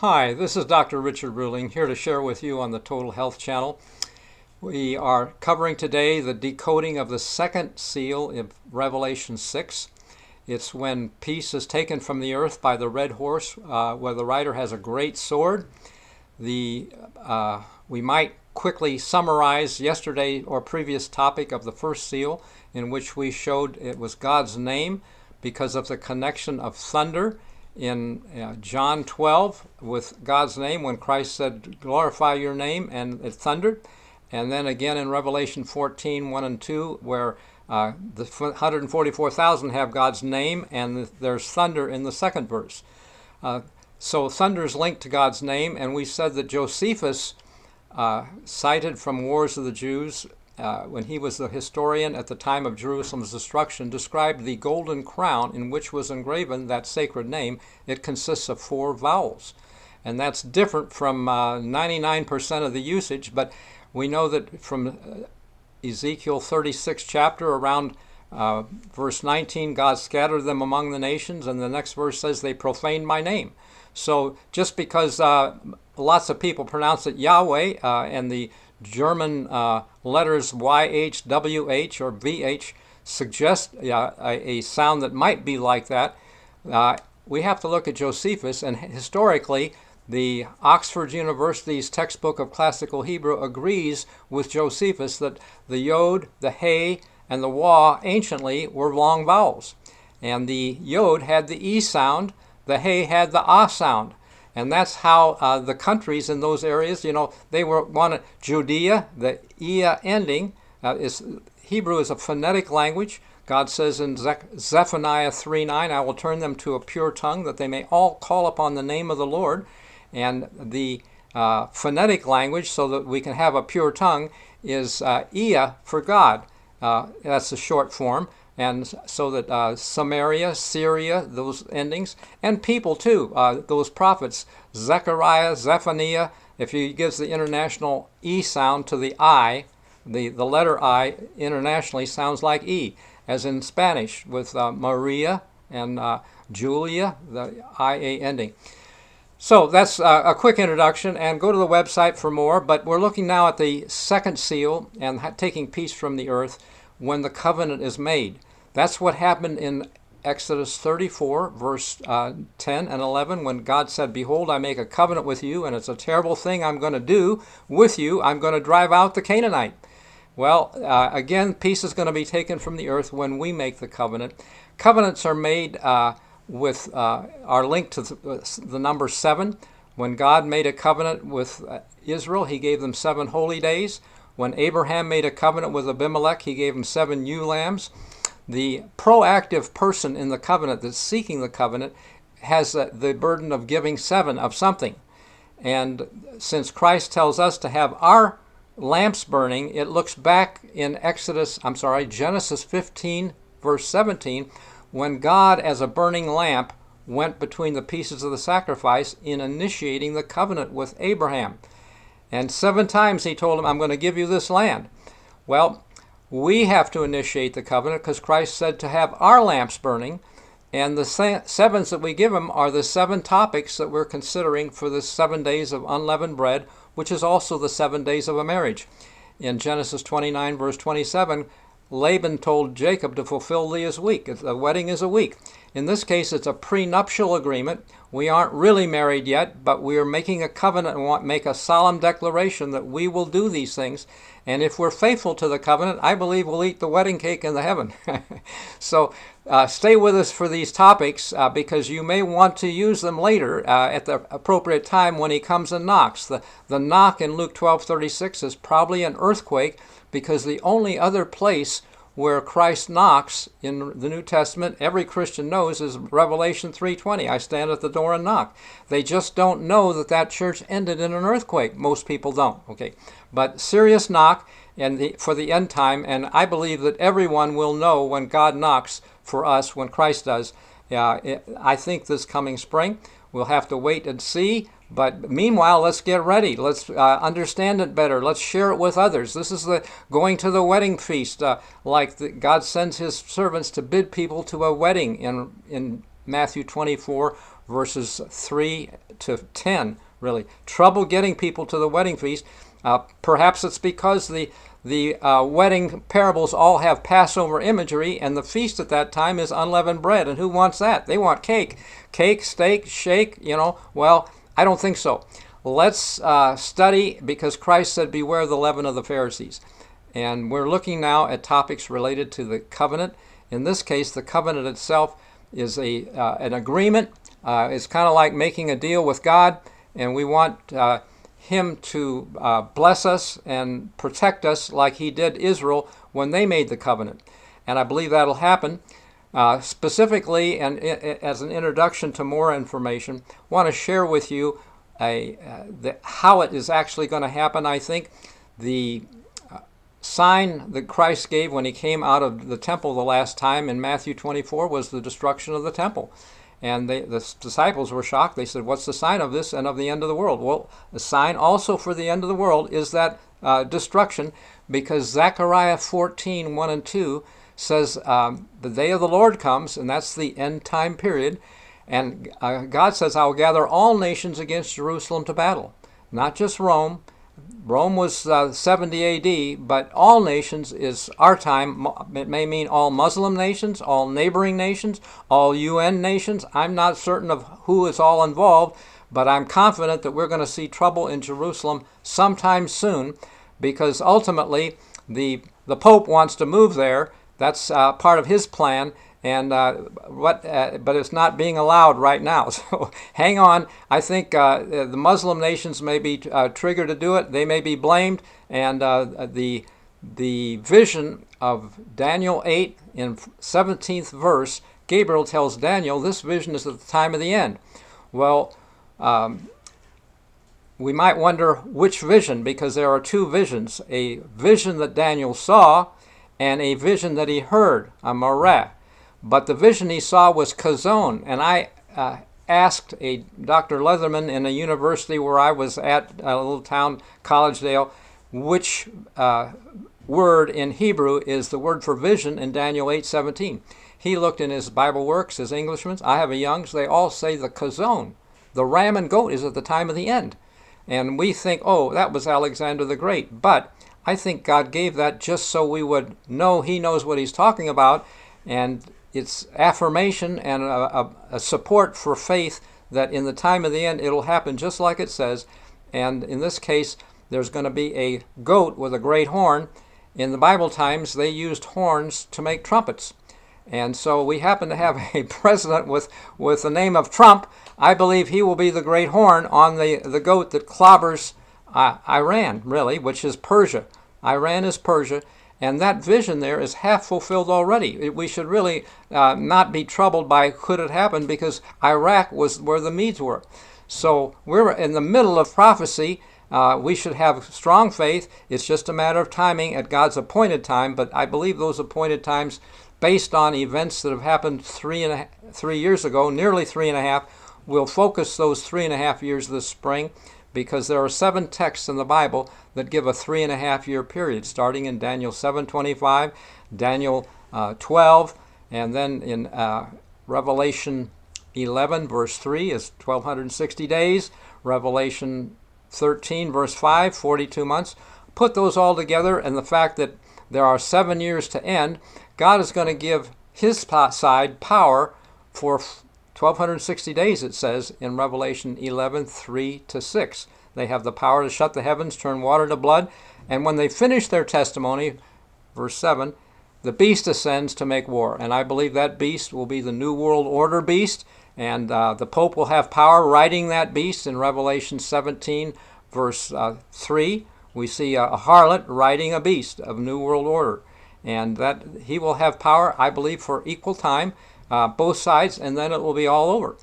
Hi, this is Dr. Richard Ruling here to share with you on the Total Health Channel. We are covering today the decoding of the second seal in Revelation 6. It's when peace is taken from the earth by the red horse, where the rider has a great sword. We might quickly summarize yesterday or previous topic of the first seal, in which we showed it was God's name because of the connection of thunder in John 12 with God's name when Christ said, glorify your name, and it thundered. And then again in Revelation 14, 1 and 2, where the 144,000 have God's name, and there's thunder in the second verse. So thunder is linked to God's name, and we said that Josephus, cited from Wars of the Jews, when he was the historian at the time of Jerusalem's destruction, described the golden crown in which was engraven that sacred name. It consists of 4 vowels. And that's different from 99% of the usage, but we know that from Ezekiel 36 chapter around verse 19, God scattered them among the nations, and the next verse says they profaned my name. So just because lots of people pronounce it Yahweh, and the German letters YH, WH, or VH suggest a sound that might be like that, we have to look at Josephus, and historically the Oxford University's textbook of classical Hebrew agrees with Josephus that the yod, the hey, and the wah anciently were long vowels. And the yod had the e sound, the hey had the ah sound. And that's how the countries in those areas, they wanted Judea, the ia ending. Hebrew is a phonetic language. God says in Zephaniah 3:9, I will turn them to a pure tongue, that they may all call upon the name of the Lord. And the phonetic language, so that we can have a pure tongue, is ia for God. That's the short form. And so that Samaria, Syria, those endings, and people too, those prophets, Zechariah, Zephaniah, if he gives the international E sound to the I, the letter I internationally sounds like E, as in Spanish with Maria and Julia, the IA ending. So that's a quick introduction, and go to the website for more, but we're looking now at the second seal and taking peace from the earth when the covenant is made. That's what happened in Exodus 34, verse 10 and 11, when God said, behold, I make a covenant with you, and it's a terrible thing I'm going to do with you. I'm going to drive out the Canaanite. Well, again, peace is going to be taken from the earth when we make the covenant. Covenants are made are linked to the number 7. When God made a covenant with Israel, he gave them 7 holy days. When Abraham made a covenant with Abimelech, he gave him 7 ewe lambs. The proactive person in the covenant that's seeking the covenant has the burden of giving 7 of something. And since Christ tells us to have our lamps burning, it looks back in Genesis 15, verse 17, when God, as a burning lamp, went between the pieces of the sacrifice in initiating the covenant with Abraham. And 7 times he told him, I'm going to give you this land. Well, we have to initiate the covenant because Christ said to have our lamps burning, and the 7s that we give him are the 7 topics that we're considering for the 7 days of unleavened bread, which is also the 7 days of a marriage. In Genesis 29, verse 27, Laban told Jacob to fulfill his week. The wedding is a week. In this case, it's a prenuptial agreement. We aren't really married yet, but we are making a covenant and make a solemn declaration that we will do these things. And if we're faithful to the covenant, I believe we'll eat the wedding cake in the heaven. So stay with us for these topics because you may want to use them later at the appropriate time when he comes and knocks. The knock in Luke 12:36 is probably an earthquake, because the only other place where Christ knocks in the New Testament, every Christian knows, is Revelation 3:20. I stand at the door and knock. They just don't know that church ended in an earthquake. Most people don't. Okay, but serious knock for the end time, and I believe that everyone will know when God knocks for us, when Christ does. I think this coming spring. We'll have to wait and see. But meanwhile, let's get ready. Let's understand it better. Let's share it with others. This is the going to the wedding feast, God sends his servants to bid people to a wedding in Matthew 24, verses 3 to 10, really. Trouble getting people to the wedding feast. Perhaps it's because the wedding parables all have Passover imagery, and the feast at that time is unleavened bread. And who wants that? They want cake. Cake, steak, shake, Well, I don't think so. Let's study, because Christ said, beware the leaven of the Pharisees. And we're looking now at topics related to the covenant. In this case, the covenant itself is an agreement. It's kind of like making a deal with God, and we want Him to bless us and protect us like He did Israel when they made the covenant. And I believe that'll happen. Specifically, and as an introduction to more information, I want to share with you how it is actually going to happen. I think the sign that Christ gave when He came out of the temple the last time in Matthew 24 was the destruction of the temple. And the disciples were shocked. They said, what's the sign of this and of the end of the world? Well, the sign also for the end of the world is that destruction, because Zechariah 14, 1 and 2 says the day of the Lord comes, and that's the end time period. And God says, I will gather all nations against Jerusalem to battle. Not just Rome. Rome was 70 A.D., but all nations is our time. It may mean all Muslim nations, all neighboring nations, all UN nations. I'm not certain of who is all involved, but I'm confident that we're going to see trouble in Jerusalem sometime soon, because ultimately the Pope wants to move there. That's part of his plan. But it's not being allowed right now. So hang on. I think the Muslim nations may be triggered to do it. They may be blamed. And the vision of Daniel 8 in 17th verse, Gabriel tells Daniel this vision is at the time of the end. Well, we might wonder which vision, because there are two visions. A vision that Daniel saw and a vision that he heard, a mareh. But the vision he saw was kazon, and I asked a Dr. Leatherman in a university where I was at, a little town, Collegedale, which word in Hebrew is the word for vision in Daniel 8:17. He looked in his Bible works, his Englishman's. I have a Young's. They all say the kazon, the ram and goat, is at the time of the end. And we think, oh, that was Alexander the Great. But I think God gave that just so we would know He knows what He's talking about, and it's affirmation and a support for faith that in the time of the end it'll happen just like it says. And in this case, there's going to be a goat with a great horn. In the Bible times, they used horns to make trumpets. And so we happen to have a president with the name of Trump. I believe he will be the great horn on the goat that clobbers Iran, really, which is Persia. Iran is Persia. And that vision there is half fulfilled already. We should really not be troubled by could it happen, because Iraq was where the Medes were. So we're in the middle of prophecy. We should have strong faith. It's just a matter of timing at God's appointed time. But I believe those appointed times, based on events that have happened 3 years ago, nearly 3.5, we'll focus those 3.5 years this spring, because there are 7 texts in the Bible that give a 3.5 year period, starting in Daniel 7:25, Daniel 12, and then in Revelation 11, verse 3 is 1,260 days, Revelation 13, verse 5, 42 months. Put those all together, and the fact that there are 7 years to end, God is going to give His side power for 1,260 days, it says in Revelation 11, 3 to 6. They have the power to shut the heavens, turn water to blood, and when they finish their testimony, verse 7, the beast ascends to make war. And I believe that beast will be the New World Order beast, and the Pope will have power riding that beast. In Revelation 17, verse 3, we see a harlot riding a beast of New World Order. And that he will have power, I believe, for equal time, both sides, and then it will be all over.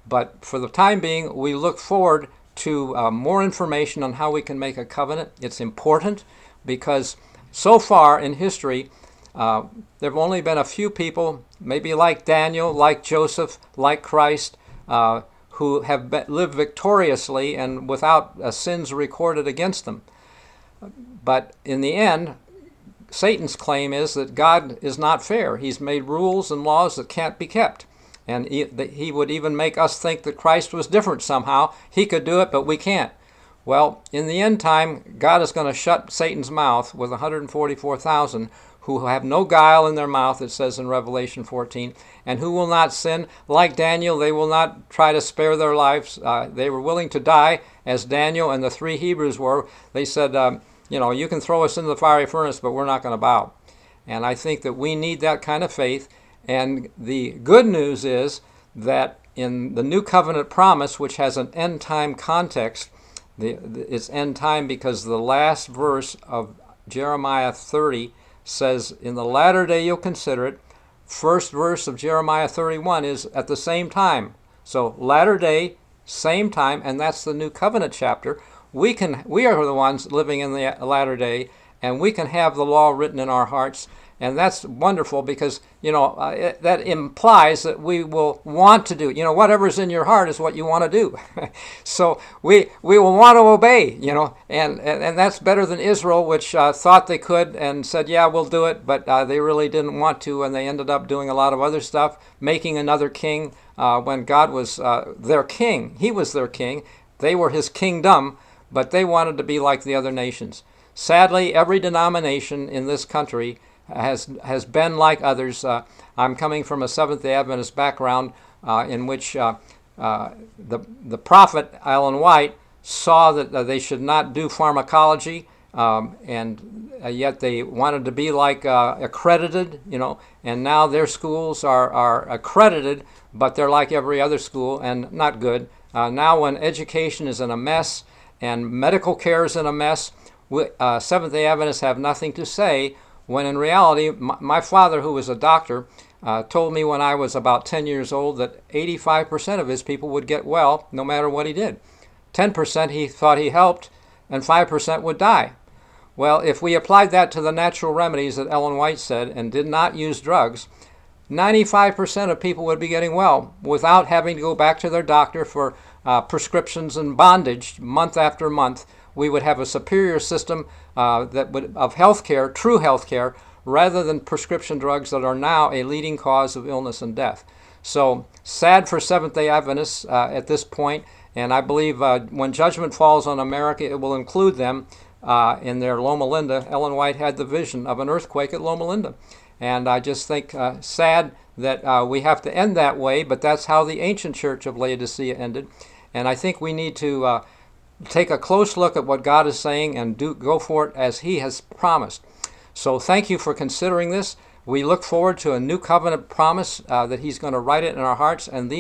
But for the time being, we look forward to more information on how we can make a covenant. It's important because so far in history, there have only been a few people, maybe like Daniel, like Joseph, like Christ, who have lived victoriously and without sins recorded against them. But in the end, Satan's claim is that God is not fair. He's made rules and laws that can't be kept. And he would even make us think that Christ was different somehow. He could do it, but we can't. Well, in the end time, God is going to shut Satan's mouth with 144,000 who have no guile in their mouth, it says in Revelation 14, and who will not sin. Like Daniel, they will not try to spare their lives. They were willing to die, as Daniel and the 3 Hebrews were. They said, you can throw us into the fiery furnace, but we're not going to bow. And I think that we need that kind of faith. And the good news is that in the New Covenant promise, which has an end-time context, it's end time because the last verse of Jeremiah 30 says, in the latter day you'll consider it. First verse of Jeremiah 31 is at the same time. So latter day, same time, and that's the New Covenant chapter. We are the ones living in the latter day, and we can have the law written in our hearts. And that's wonderful because, that implies that we will want to do. Whatever's in your heart is what you want to do. So we will want to obey, and that's better than Israel, which thought they could and said, yeah, we'll do it, but they really didn't want to, and they ended up doing a lot of other stuff, making another king when God was their king. He was their king. They were his kingdom, but they wanted to be like the other nations. Sadly, every denomination in this country has been like others. I'm coming from a Seventh-day Adventist background in which the prophet Ellen White saw that they should not do pharmacology, and yet they wanted to be like accredited, and now their schools are accredited, but they're like every other school and not good. Now when education is in a mess and medical care is in a mess, Seventh-day Adventists have nothing to say, when in reality, my father, who was a doctor, told me when I was about 10 years old that 85% of his people would get well no matter what he did. 10% he thought he helped, and 5% would die. Well, if we applied that to the natural remedies that Ellen White said and did not use drugs, 95% of people would be getting well without having to go back to their doctor for prescriptions and bondage month after month. We would have a superior system of healthcare, true healthcare, rather than prescription drugs that are now a leading cause of illness and death. So sad for Seventh-day Adventists at this point, and I believe when judgment falls on America, it will include them in their Loma Linda. Ellen White had the vision of an earthquake at Loma Linda, and I just think sad that we have to end that way, but that's how the ancient church of Laodicea ended, and I think we need to take a close look at what God is saying and go for it as he has promised. So thank you for considering this. We look forward to a new covenant promise that he's going to write it in our hearts. And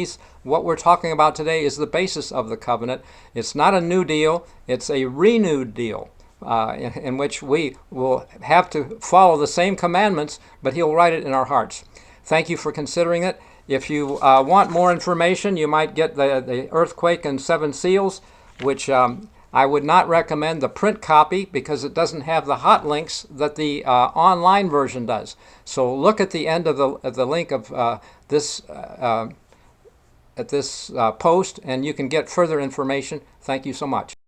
what we're talking about today is the basis of the covenant. It's not a new deal. It's a renewed deal in which we will have to follow the same commandments, but he'll write it in our hearts. Thank you for considering it. If you want more information, you might get the Earthquake and Seven Seals, which I would not recommend the print copy because it doesn't have the hot links that the online version does. So look at the end of the link of this post, and you can get further information. Thank you so much.